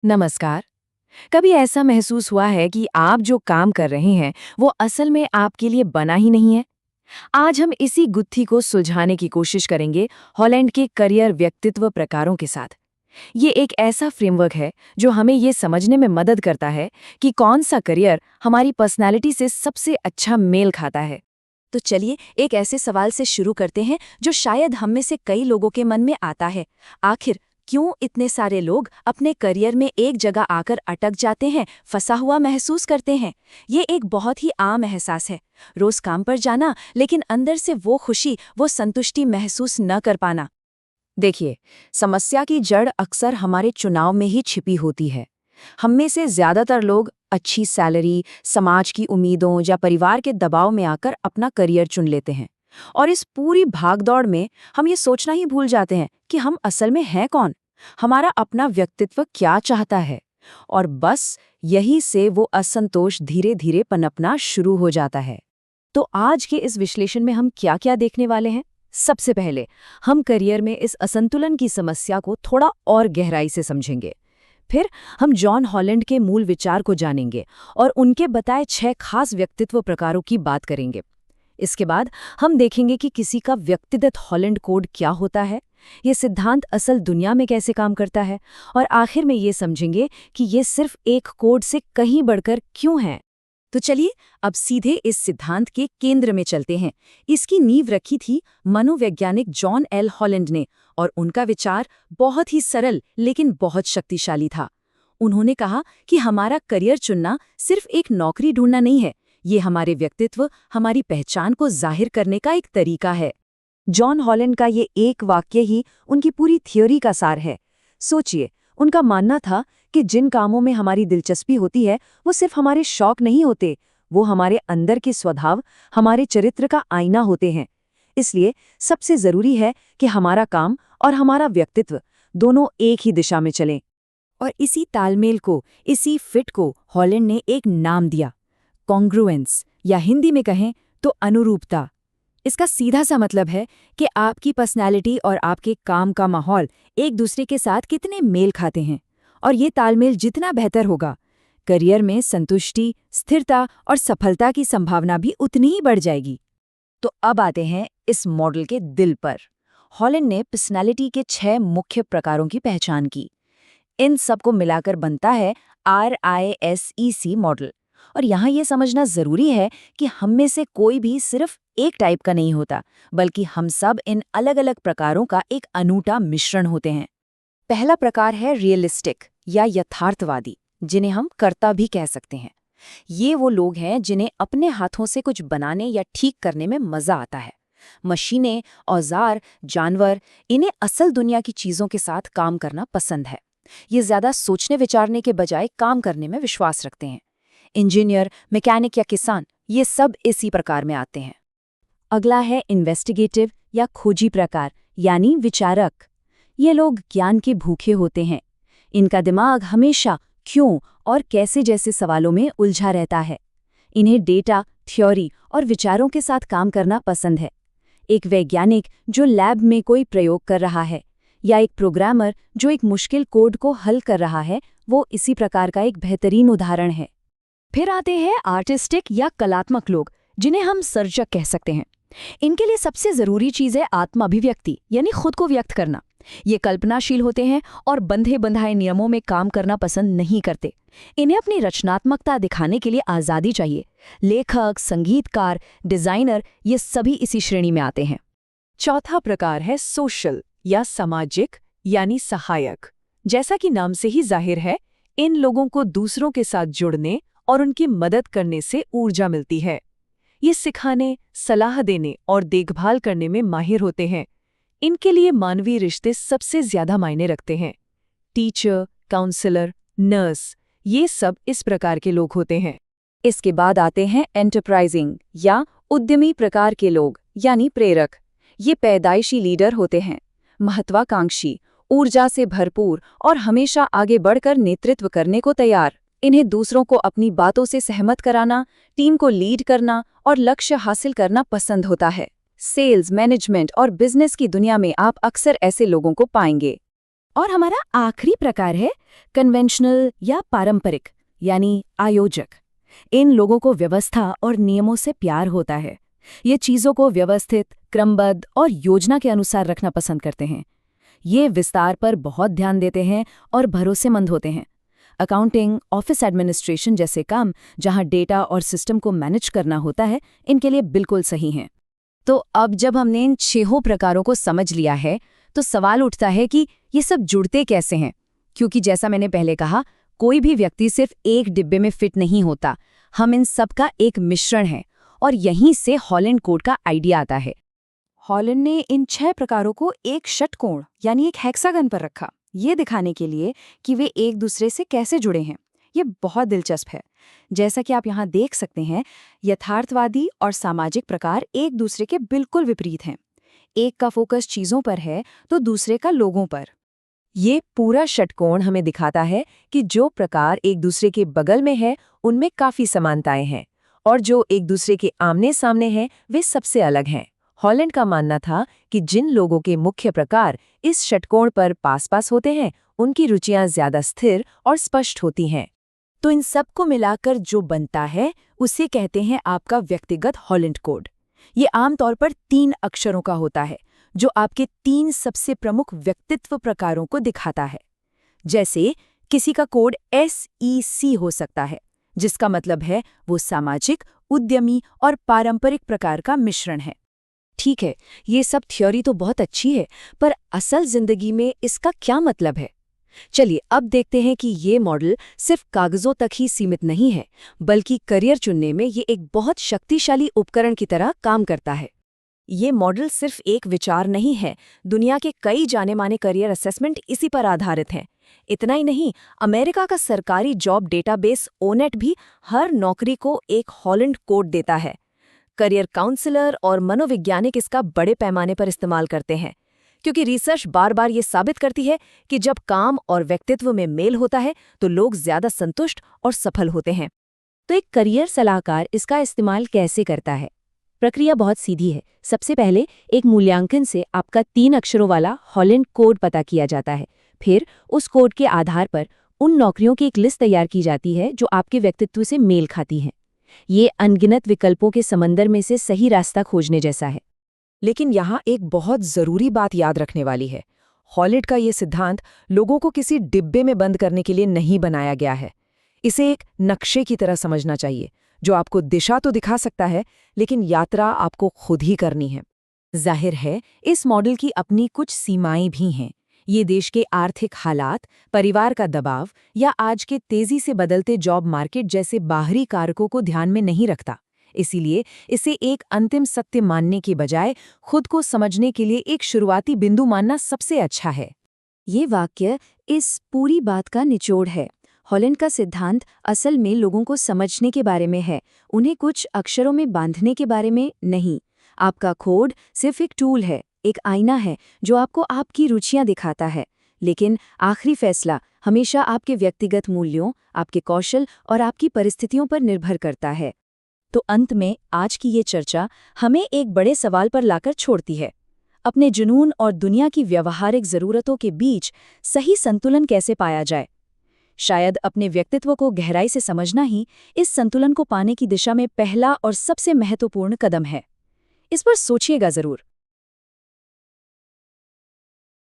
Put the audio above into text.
नमस्कार। कभी ऐसा महसूस हुआ है कि आप जो काम कर रहे हैं वो असल में आपके लिए बना ही नहीं है? आज हम इसी गुत्थी को सुलझाने की कोशिश करेंगे हॉलैंड के करियर व्यक्तित्व प्रकारों के साथ। ये एक ऐसा फ्रेमवर्क है जो हमें ये समझने में मदद करता है कि कौन सा करियर हमारी पर्सनैलिटी से सबसे अच्छा मेल खाता है। तो चलिए एक ऐसे सवाल से शुरू करते हैं जो शायद हम में से कई लोगों के मन में आता है। आखिर क्यों इतने सारे लोग अपने करियर में एक जगह आकर अटक जाते हैं, फंसा हुआ महसूस करते हैं? ये एक बहुत ही आम एहसास है। रोज काम पर जाना लेकिन अंदर से वो खुशी, वो संतुष्टि महसूस न कर पाना। देखिए, समस्या की जड़ अक्सर हमारे चुनाव में ही छिपी होती है। हम में से ज्यादातर लोग अच्छी सैलरी, समाज की उम्मीदों या परिवार के दबाव में आकर अपना करियर चुन लेते हैं। और इस पूरी भागदौड़ में हम ये सोचना ही भूल जाते हैं कि हम असल में हैं कौन, हमारा अपना व्यक्तित्व क्या चाहता है। और बस यही से वो असंतोष धीरे धीरे पनपना शुरू हो जाता है। तो आज के इस विश्लेषण में हम क्या क्या देखने वाले हैं? सबसे पहले हम करियर में इस असंतुलन की समस्या को थोड़ा और गहराई से समझेंगे। फिर हम जॉन हॉलैंड के मूल विचार को जानेंगे और उनके बताए 6 खास व्यक्तित्व प्रकारों की बात करेंगे। इसके बाद हम देखेंगे कि किसी का व्यक्तिगत हॉलैंड कोड क्या होता है, ये सिद्धांत असल दुनिया में कैसे काम करता है, और आखिर में ये समझेंगे कि ये सिर्फ एक कोड से कहीं बढ़कर क्यों है। तो चलिए अब सीधे इस सिद्धांत के केंद्र में चलते हैं। इसकी नींव रखी थी मनोवैज्ञानिक जॉन एल हॉलैंड ने, और उनका विचार बहुत ही सरल लेकिन बहुत शक्तिशाली था। उन्होंने कहा कि हमारा करियर चुनना सिर्फ एक नौकरी ढूंढना नहीं है, ये हमारे व्यक्तित्व, हमारी पहचान को जाहिर करने का एक तरीका है। जॉन हॉलैंड का ये एक वाक्य ही उनकी पूरी थ्योरी का सार है। सोचिए, उनका मानना था कि जिन कामों में हमारी दिलचस्पी होती है वो सिर्फ हमारे शौक नहीं होते, वो हमारे अंदर के स्वभाव, हमारे चरित्र का आईना होते हैं। इसलिए सबसे जरूरी है कि हमारा काम और हमारा व्यक्तित्व दोनों एक ही दिशा में चलें। और इसी तालमेल को, इसी फिट को हॉलैंड ने एक नाम दिया, कॉन्ग्रुएंस, या हिंदी में कहें तो अनुरूपता। इसका सीधा सा मतलब है कि आपकी पर्सनैलिटी और आपके काम का माहौल एक दूसरे के साथ कितने मेल खाते हैं। और ये तालमेल जितना बेहतर होगा, करियर में संतुष्टि, स्थिरता और सफलता की संभावना भी उतनी ही बढ़ जाएगी। तो अब आते हैं इस मॉडल के दिल पर। हॉलैंड ने पर्सनैलिटी के 6 मुख्य प्रकारों की पहचान की। इन सबको मिलाकर बनता है RISEC मॉडल। और यहाँ ये समझना जरूरी है कि हम में से कोई भी सिर्फ एक टाइप का नहीं होता, बल्कि हम सब इन अलग अलग प्रकारों का एक अनूठा मिश्रण होते हैं। पहला प्रकार है रियलिस्टिक या यथार्थवादी, जिन्हें हम कर्ता भी कह सकते हैं। ये वो लोग हैं जिन्हें अपने हाथों से कुछ बनाने या ठीक करने में मजा आता है। मशीनें, औजार, जानवर, इन्हें असल दुनिया की चीजों के साथ काम करना पसंद है। ये ज्यादा सोचने विचारने के बजाय काम करने में विश्वास रखते हैं। इंजीनियर, मैकेनिक या किसान, ये सब इसी प्रकार में आते हैं। अगला है इन्वेस्टिगेटिव या खोजी प्रकार, यानी विचारक। ये लोग ज्ञान के भूखे होते हैं। इनका दिमाग हमेशा क्यों और कैसे जैसे सवालों में उलझा रहता है। इन्हें डेटा, थ्योरी और विचारों के साथ काम करना पसंद है। एक वैज्ञानिक जो लैब में कोई प्रयोग कर रहा है, या एक प्रोग्रामर जो एक मुश्किल कोड को हल कर रहा है, वो इसी प्रकार का एक बेहतरीन उदाहरण है। फिर आते हैं आर्टिस्टिक या कलात्मक लोग, जिन्हें हम सर्जक कह सकते हैं। इनके लिए सबसे जरूरी चीज है आत्म अभिव्यक्ति, यानी खुद को व्यक्त करना। ये कल्पनाशील होते हैं और बंधे बंधाए नियमों में काम करना पसंद नहीं करते। इन्हें अपनी रचनात्मकता दिखाने के लिए आज़ादी चाहिए। लेखक, संगीतकार, डिजाइनर, ये सभी इसी श्रेणी में आते हैं। चौथा प्रकार है सोशल या सामाजिक, यानी सहायक। जैसा कि नाम से ही जाहिर है, इन लोगों को दूसरों के साथ जुड़ने और उनकी मदद करने से ऊर्जा मिलती है। ये सिखाने, सलाह देने और देखभाल करने में माहिर होते हैं। इनके लिए मानवीय रिश्ते सबसे ज्यादा मायने रखते हैं। टीचर, काउंसलर, नर्स, ये सब इस प्रकार के लोग होते हैं। इसके बाद आते हैं एंटरप्राइजिंग या उद्यमी प्रकार के लोग, यानी प्रेरक। ये पैदाइशी लीडर होते हैं, महत्वाकांक्षी, ऊर्जा से भरपूर और हमेशा आगे बढ़कर नेतृत्व करने को तैयार। इन्हें दूसरों को अपनी बातों से सहमत कराना, टीम को लीड करना और लक्ष्य हासिल करना पसंद होता है। सेल्स, मैनेजमेंट और बिजनेस की दुनिया में आप अक्सर ऐसे लोगों को पाएंगे। और हमारा आखिरी प्रकार है कन्वेंशनल या पारंपरिक, यानी आयोजक। इन लोगों को व्यवस्था और नियमों से प्यार होता है। ये चीज़ों को व्यवस्थित, क्रमबद्ध और योजना के अनुसार रखना पसंद करते हैं। ये विस्तार पर बहुत ध्यान देते हैं और भरोसेमंद होते हैं। अकाउंटिंग, ऑफिस एडमिनिस्ट्रेशन जैसे काम जहां डेटा और सिस्टम को मैनेज करना होता है, इनके लिए बिल्कुल सही हैं। तो अब जब हमने इन 6 प्रकारों को समझ लिया है, तो सवाल उठता है कि ये सब जुड़ते कैसे हैं? क्योंकि जैसा मैंने पहले कहा, कोई भी व्यक्ति सिर्फ एक डिब्बे में फिट नहीं होता। हम इन सब का एक मिश्रण है, और यहीं से हॉलैंड कोड का आइडिया आता है। हॉलैंड ने इन 6 प्रकारों को एक षटकोण यानी एक हेक्सागन पर रखा, ये दिखाने के लिए कि वे एक दूसरे से कैसे जुड़े हैं। ये बहुत दिलचस्प है। जैसा कि आप यहाँ देख सकते हैं, यथार्थवादी और सामाजिक प्रकार एक दूसरे के बिल्कुल विपरीत हैं। एक का फोकस चीज़ों पर है तो दूसरे का लोगों पर। ये पूरा षटकोण हमें दिखाता है कि जो प्रकार एक दूसरे के बगल में है, उनमें काफ़ी समानताएं हैं, और जो एक दूसरे के आमने सामने हैं, वे सबसे अलग हैं। हॉलैंड का मानना था कि जिन लोगों के मुख्य प्रकार इस षटकोण पर पास-पास होते हैं, उनकी रुचियां ज्यादा स्थिर और स्पष्ट होती हैं। तो इन सब को मिलाकर जो बनता है, उसे कहते हैं आपका व्यक्तिगत हॉलैंड कोड। ये आमतौर पर 3 अक्षरों का होता है, जो आपके 3 सबसे प्रमुख व्यक्तित्व प्रकारों को दिखाता है। जैसे किसी का कोड SEC हो सकता है, जिसका मतलब है वो सामाजिक, उद्यमी और पारंपरिक प्रकार का मिश्रण है। ठीक है, ये सब थ्योरी तो बहुत अच्छी है, पर असल जिंदगी में इसका क्या मतलब है? चलिए अब देखते हैं कि ये मॉडल सिर्फ कागजों तक ही सीमित नहीं है, बल्कि करियर चुनने में ये एक बहुत शक्तिशाली उपकरण की तरह काम करता है। ये मॉडल सिर्फ एक विचार नहीं है, दुनिया के कई जाने-माने करियर असेसमेंट इसी पर आधारित हैं। इतना ही नहीं, अमेरिका का सरकारी जॉब डेटाबेस ओनेट भी हर नौकरी को एक हॉलैंड कोड देता है। करियर काउंसलर और मनोवैज्ञानिक इसका बड़े पैमाने पर इस्तेमाल करते हैं, क्योंकि रिसर्च बार बार ये साबित करती है कि जब काम और व्यक्तित्व में मेल होता है तो लोग ज्यादा संतुष्ट और सफल होते हैं। तो एक करियर सलाहकार इसका इस्तेमाल कैसे करता है? प्रक्रिया बहुत सीधी है। सबसे पहले एक मूल्यांकन से आपका 3 अक्षरों वाला हॉलैंड कोड पता किया जाता है। फिर उस कोड के आधार पर उन नौकरियों की एक लिस्ट तैयार की जाती है जो आपके व्यक्तित्व से मेल खाती हैं। ये अनगिनत विकल्पों के समंदर में से सही रास्ता खोजने जैसा है। लेकिन यहाँ एक बहुत जरूरी बात याद रखने वाली है। हॉलैंड का ये सिद्धांत लोगों को किसी डिब्बे में बंद करने के लिए नहीं बनाया गया है। इसे एक नक्शे की तरह समझना चाहिए, जो आपको दिशा तो दिखा सकता है, लेकिन यात्रा आपको खुद ही करनी है। जाहिर है, इस मॉडल की अपनी कुछ सीमाएं भी हैं। ये देश के आर्थिक हालात, परिवार का दबाव या आज के तेजी से बदलते जॉब मार्केट जैसे बाहरी कारकों को ध्यान में नहीं रखता। इसीलिए इसे एक अंतिम सत्य मानने के बजाय खुद को समझने के लिए एक शुरुआती बिंदु मानना सबसे अच्छा है। ये वाक्य इस पूरी बात का निचोड़ है। हॉलैंड का सिद्धांत असल में लोगों को समझने के बारे में है, उन्हें कुछ अक्षरों में बांधने के बारे में नहीं। आपका कोड सिर्फ एक टूल है, एक आईना है जो आपको आपकी रुचियां दिखाता है, लेकिन आखिरी फैसला हमेशा आपके व्यक्तिगत मूल्यों, आपके कौशल और आपकी परिस्थितियों पर निर्भर करता है। तो अंत में आज की ये चर्चा हमें एक बड़े सवाल पर लाकर छोड़ती है। अपने जुनून और दुनिया की व्यावहारिक ज़रूरतों के बीच सही संतुलन कैसे पाया जाए? शायद अपने व्यक्तित्व को गहराई से समझना ही इस संतुलन को पाने की दिशा में पहला और सबसे महत्वपूर्ण कदम है। इस पर सोचिएगा ज़रूर।